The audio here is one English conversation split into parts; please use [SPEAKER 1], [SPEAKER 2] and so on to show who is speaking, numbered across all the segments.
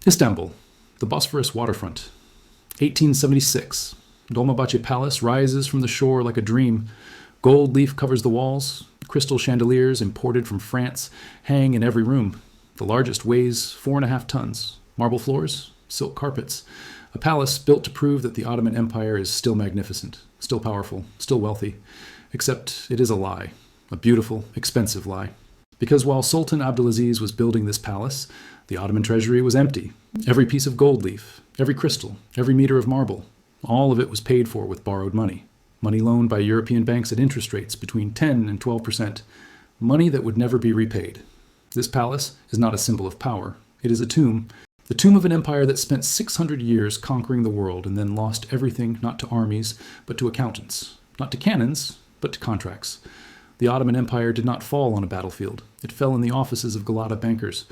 [SPEAKER 1] Istanbul, the Bosphorus waterfront. 1876. Dolmabahce Palace rises from the shore like a dream. Gold leaf covers the walls. Crystal chandeliers imported from France hang in every room. The largest weighs 4.5 tons. Marble floors, silk carpets. A palace built to prove that the Ottoman Empire is still magnificent, still powerful, still wealthy. Except it is a lie. A beautiful, expensive lie. Because while Sultan Abdulaziz was building this palace, the Ottoman treasury was empty. Every piece of gold leaf, every crystal, every meter of marble, all of it was paid for with borrowed money. Money loaned by European banks at interest rates between 10 and 12%. Money that would never be repaid. This palace is not a symbol of power. It is a tomb. The tomb of an empire that spent 600 years conquering the world and then lost everything not to armies, but to accountants. Not to cannons, but to contracts. The Ottoman Empire did not fall on a battlefield. It fell in the offices of Galata bankers.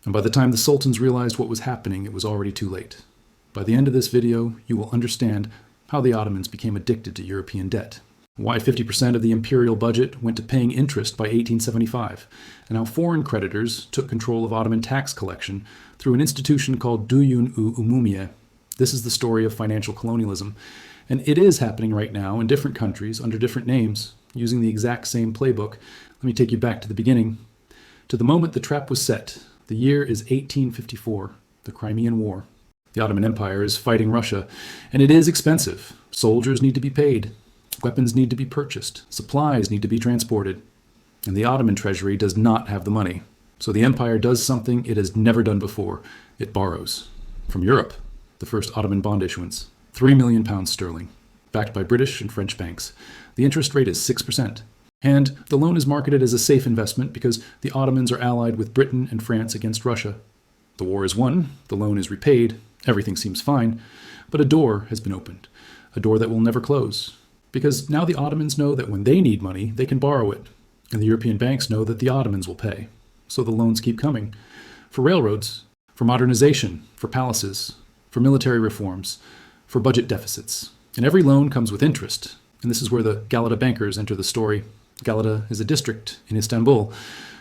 [SPEAKER 1] And by the time the sultans realized what was happening, it was already too late. By the end of this video, you will understand how the Ottomans became addicted to European debt, why 50% of the imperial budget went to paying interest by 1875, and how foreign creditors took control of Ottoman tax collection through an institution called Duyun-u Umumiye. This is the story of financial colonialism, and it is happening right now in different countries under different names, using the exact same playbook. Let me take you back to the beginning. To the moment the trap was set. The year is 1854, the Crimean War. The Ottoman Empire is fighting Russia, and it is expensive. Soldiers need to be paid. Weapons need to be purchased. Supplies need to be transported. And the Ottoman treasury does not have the money. So the empire does something it has never done before. It borrows. From Europe, the first Ottoman bond issuance, £3 million sterling, backed by British and French banks. The interest rate is 6%. And the loan is marketed as a safe investment because the Ottomans are allied with Britain and France against Russia. The war is won, the loan is repaid, everything seems fine, but a door has been opened, a door that will never close. Because now the Ottomans know that when they need money, they can borrow it, and the European banks know that the Ottomans will pay. So the loans keep coming. For railroads, for modernization, for palaces, for military reforms, for budget deficits. And every loan comes with interest, and this is where the Galata bankers enter the story. Galata is a district in Istanbul,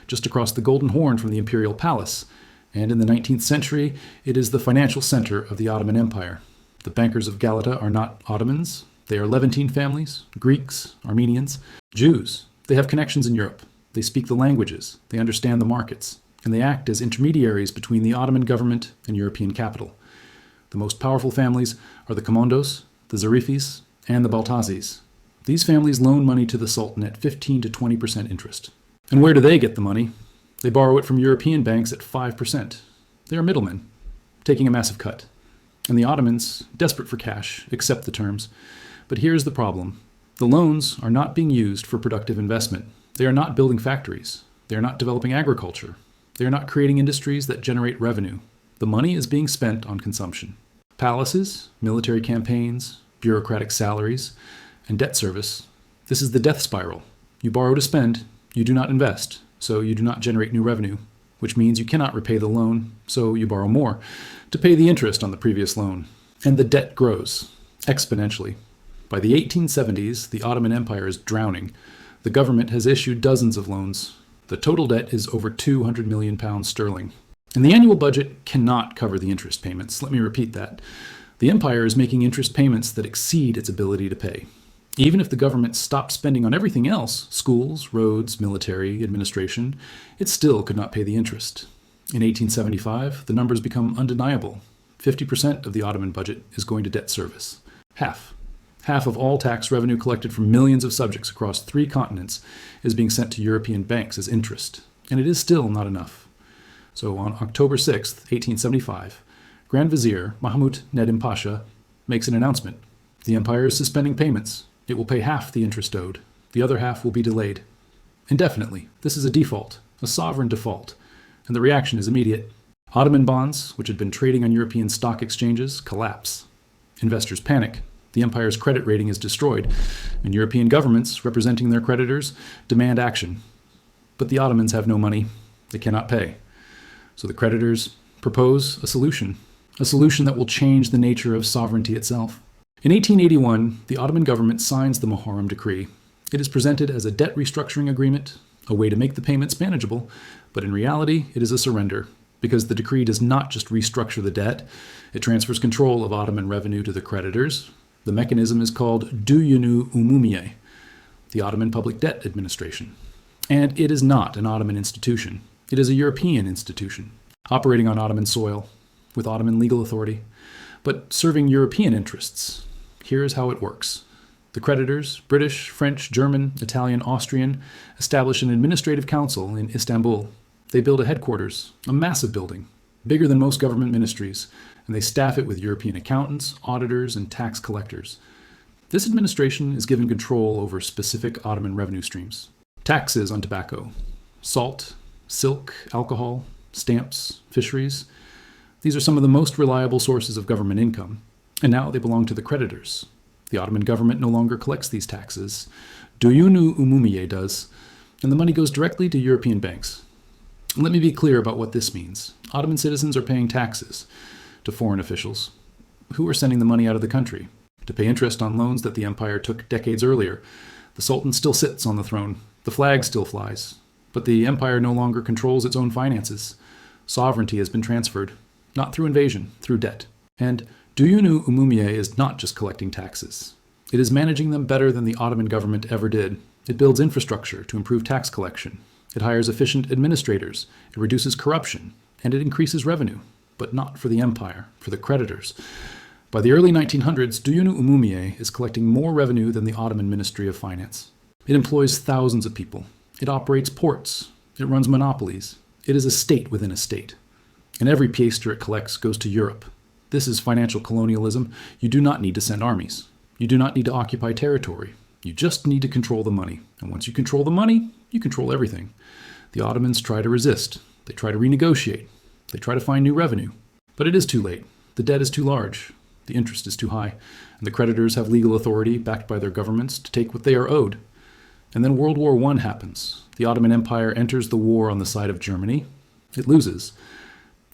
[SPEAKER 1] just across the Golden Horn from the imperial palace, and in the 19th century, it is the financial center of the Ottoman Empire. The bankers of Galata are not Ottomans. They are Levantine families, Greeks, Armenians, Jews. They have connections in Europe. They speak the languages. They understand the markets. And they act as intermediaries between the Ottoman government and European capital. The most powerful families are the Commandos, the Zarifis, and the Baltazis. These families loan money to the Sultan at 15 to 20% interest. And where do they get the money? They borrow it from European banks at 5%. They are middlemen, taking a massive cut. And the Ottomans, desperate for cash, accept the terms. But here's the problem. The loans are not being used for productive investment. They are not building factories. They are not developing agriculture. They are not creating industries that generate revenue. The money is being spent on consumption. Palaces, military campaigns, bureaucratic salaries, and debt service. This is the death spiral. You borrow to spend, you do not invest, so you do not generate new revenue, which means you cannot repay the loan, so you borrow more to pay the interest on the previous loan. And the debt grows exponentially. By the 1870s, the Ottoman Empire is drowning. The government has issued dozens of loans. The total debt is over £200 million sterling. And the annual budget cannot cover the interest payments. Let me repeat that. The empire is making interest payments that exceed its ability to pay. Even if the government stopped spending on everything else, schools, roads, military, administration, it still could not pay the interest. In 1875, the numbers become undeniable. 50% of the Ottoman budget is going to debt service. Half. Half of all tax revenue collected from millions of subjects across 3 continents is being sent to European banks as interest. And it is still not enough. So on October 6, 1875, Grand Vizier Mahmud Nedim Pasha makes an announcement. The empire is suspending payments. It will pay half the interest owed. The other half will be delayed. Indefinitely. This is a default, a sovereign default, and the reaction is immediate. Ottoman bonds, which had been trading on European stock exchanges, collapse. Investors panic. The empire's credit rating is destroyed, and European governments, representing their creditors, demand action. But the Ottomans have no money. They cannot pay. So the creditors propose a solution that will change the nature of sovereignty itself. In 1881, the Ottoman government signs the Muharrem Decree. It is presented as a debt restructuring agreement, a way to make the payments manageable, but in reality, it is a surrender, because the decree does not just restructure the debt, it transfers control of Ottoman revenue to the creditors. The mechanism is called Düyünü Umumiye, the Ottoman Public Debt Administration. And it is not an Ottoman institution. It is a European institution, operating on Ottoman soil, with Ottoman legal authority, but serving European interests. Here is how it works. The creditors, British, French, German, Italian, Austrian, establish an administrative council in Istanbul. They build a headquarters, a massive building, bigger than most government ministries, and they staff it with European accountants, auditors, and tax collectors. This administration is given control over specific Ottoman revenue streams. Taxes on tobacco, salt, silk, alcohol, stamps, fisheries. These are some of the most reliable sources of government income, and now they belong to the creditors. The Ottoman government no longer collects these taxes. Düyünü Umumiye does, and the money goes directly to European banks. Let me be clear about what this means. Ottoman citizens are paying taxes to foreign officials, who are sending the money out of the country to pay interest on loans that the empire took decades earlier. The Sultan still sits on the throne. The flag still flies. But the empire no longer controls its own finances. Sovereignty has been transferred, not through invasion, through debt. And Düyünü Umumiye is not just collecting taxes. It is managing them better than the Ottoman government ever did. It builds infrastructure to improve tax collection. It hires efficient administrators. It reduces corruption. And it increases revenue. But not for the empire, for the creditors. By the early 1900s, Düyünü Umumiye is collecting more revenue than the Ottoman Ministry of Finance. It employs thousands of people. It operates ports. It runs monopolies. It is a state within a state. And every piaster it collects goes to Europe. This is financial colonialism. You do not need to send armies. You do not need to occupy territory. You just need to control the money. And once you control the money, you control everything. The Ottomans try to resist. They try to renegotiate. They try to find new revenue. But it is too late. The debt is too large. The interest is too high. And the creditors have legal authority, backed by their governments, to take what they are owed. And then World War I happens. The Ottoman Empire enters the war on the side of Germany. It loses.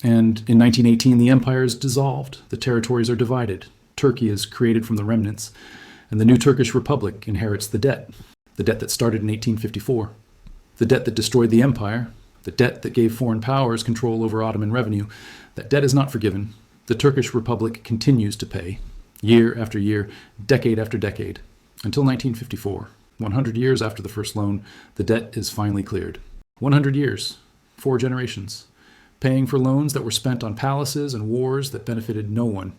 [SPEAKER 1] And in 1918, the empire is dissolved. The territories are divided. Turkey is created from the remnants. And the new Turkish Republic inherits the debt that started in 1854. The debt that destroyed the empire. The debt that gave foreign powers control over Ottoman revenue. That debt is not forgiven. The Turkish Republic continues to pay, year after year, decade after decade, until 1954. 100 years after the first loan, the debt is finally cleared. 100 years, 4 generations, paying for loans that were spent on palaces and wars that benefited no one.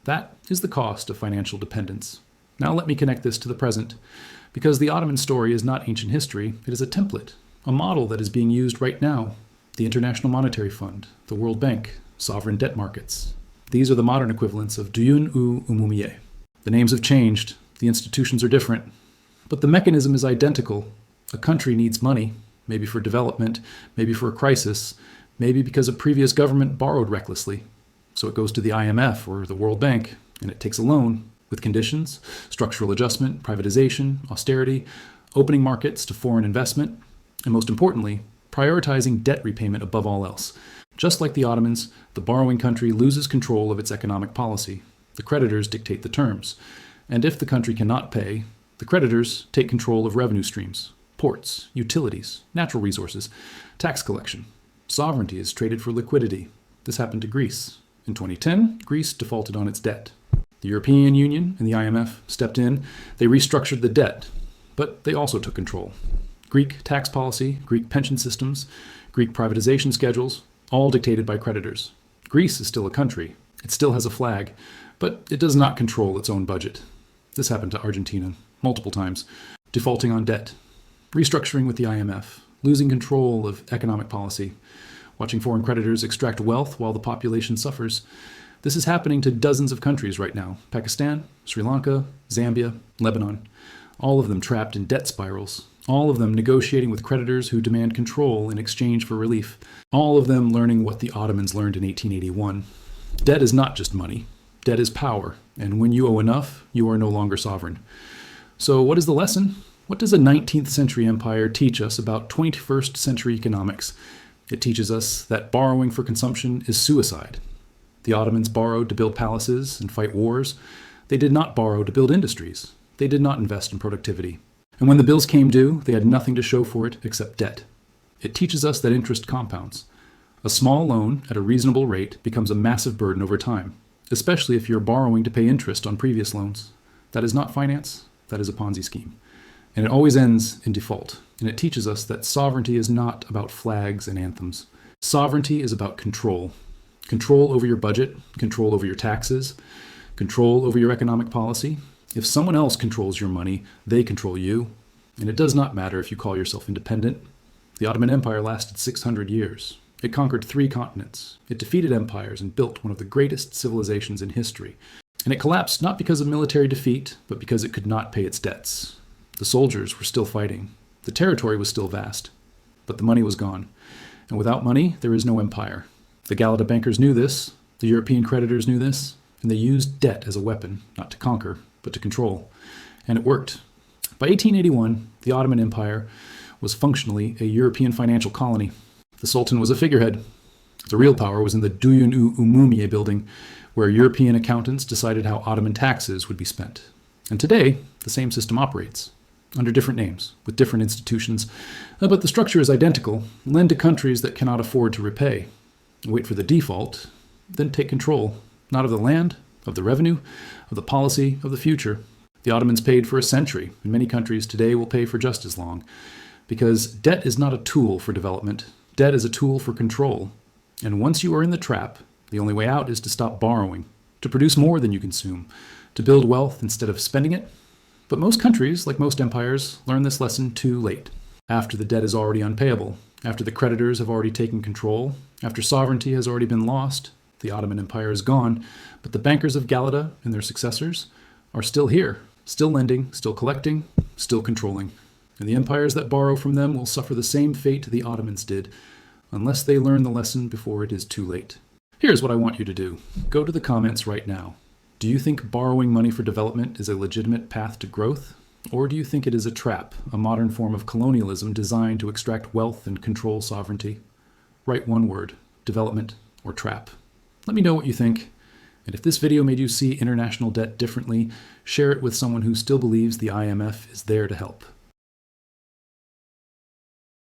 [SPEAKER 1] That is the cost of financial dependence. Now let me connect this to the present, because the Ottoman story is not ancient history, it is a template, a model that is being used right now. The International Monetary Fund, the World Bank, sovereign debt markets. These are the modern equivalents of Düyünü Umumiye. The names have changed, the institutions are different, but the mechanism is identical. A country needs money, maybe for development, maybe for a crisis, maybe because a previous government borrowed recklessly. So it goes to the IMF or the World Bank, and it takes a loan with conditions, structural adjustment, privatization, austerity, opening markets to foreign investment, and most importantly, prioritizing debt repayment above all else. Just like the Ottomans, the borrowing country loses control of its economic policy. The creditors dictate the terms. And if the country cannot pay, the creditors take control of revenue streams, ports, utilities, natural resources, tax collection. Sovereignty is traded for liquidity. This happened to Greece. In 2010, Greece defaulted on its debt. The European Union and the IMF stepped in. They restructured the debt, but they also took control. Greek tax policy, Greek pension systems, Greek privatization schedules, all dictated by creditors. Greece is still a country. It still has a flag, but it does not control its own budget. This happened to Argentina multiple times, defaulting on debt, restructuring with the IMF, losing control of economic policy, watching foreign creditors extract wealth while the population suffers. This is happening to dozens of countries right now. Pakistan, Sri Lanka, Zambia, Lebanon. All of them trapped in debt spirals. All of them negotiating with creditors who demand control in exchange for relief. All of them learning what the Ottomans learned in 1881. Debt is not just money. Debt is power. And when you owe enough, you are no longer sovereign. So what is the lesson? What does a 19th century empire teach us about 21st century economics? It teaches us that borrowing for consumption is suicide. The Ottomans borrowed to build palaces and fight wars. They did not borrow to build industries. They did not invest in productivity. And when the bills came due, they had nothing to show for it except debt. It teaches us that interest compounds. A small loan at a reasonable rate becomes a massive burden over time, especially if you're borrowing to pay interest on previous loans. That is not finance, that is a Ponzi scheme. And it always ends in default. And it teaches us that sovereignty is not about flags and anthems. Sovereignty is about control. Control over your budget, control over your taxes, control over your economic policy. If someone else controls your money, they control you. And it does not matter if you call yourself independent. The Ottoman Empire lasted 600 years. It conquered 3 continents. It defeated empires and built one of the greatest civilizations in history. And it collapsed not because of military defeat, but because it could not pay its debts. The soldiers were still fighting. The territory was still vast. But the money was gone. And without money, there is no empire. The Galata bankers knew this. The European creditors knew this. And they used debt as a weapon, not to conquer, but to control. And it worked. By 1881, the Ottoman Empire was functionally a European financial colony. The Sultan was a figurehead. The real power was in the Düyün-ü Umumiye building, where European accountants decided how Ottoman taxes would be spent. And today, the same system operates, under different names, with different institutions, but the structure is identical. Lend to countries that cannot afford to repay. Wait for the default, then take control, not of the land, of the revenue, of the policy, of the future. The Ottomans paid for a century, and many countries today will pay for just as long. Because debt is not a tool for development. Debt is a tool for control. And once you are in the trap, the only way out is to stop borrowing, to produce more than you consume, to build wealth instead of spending it. But most countries, like most empires, learn this lesson too late. After the debt is already unpayable, after the creditors have already taken control, after sovereignty has already been lost, the Ottoman Empire is gone, but the bankers of Galata and their successors are still here, still lending, still collecting, still controlling. And the empires that borrow from them will suffer the same fate the Ottomans did, unless they learn the lesson before it is too late. Here's what I want you to do. Go to the comments right now. Do you think borrowing money for development is a legitimate path to growth? Or do you think it is a trap, a modern form of colonialism designed to extract wealth and control sovereignty? Write one word: development or trap. Let me know what you think. And if this video made you see international debt differently, share it with someone who still believes the IMF is there to help.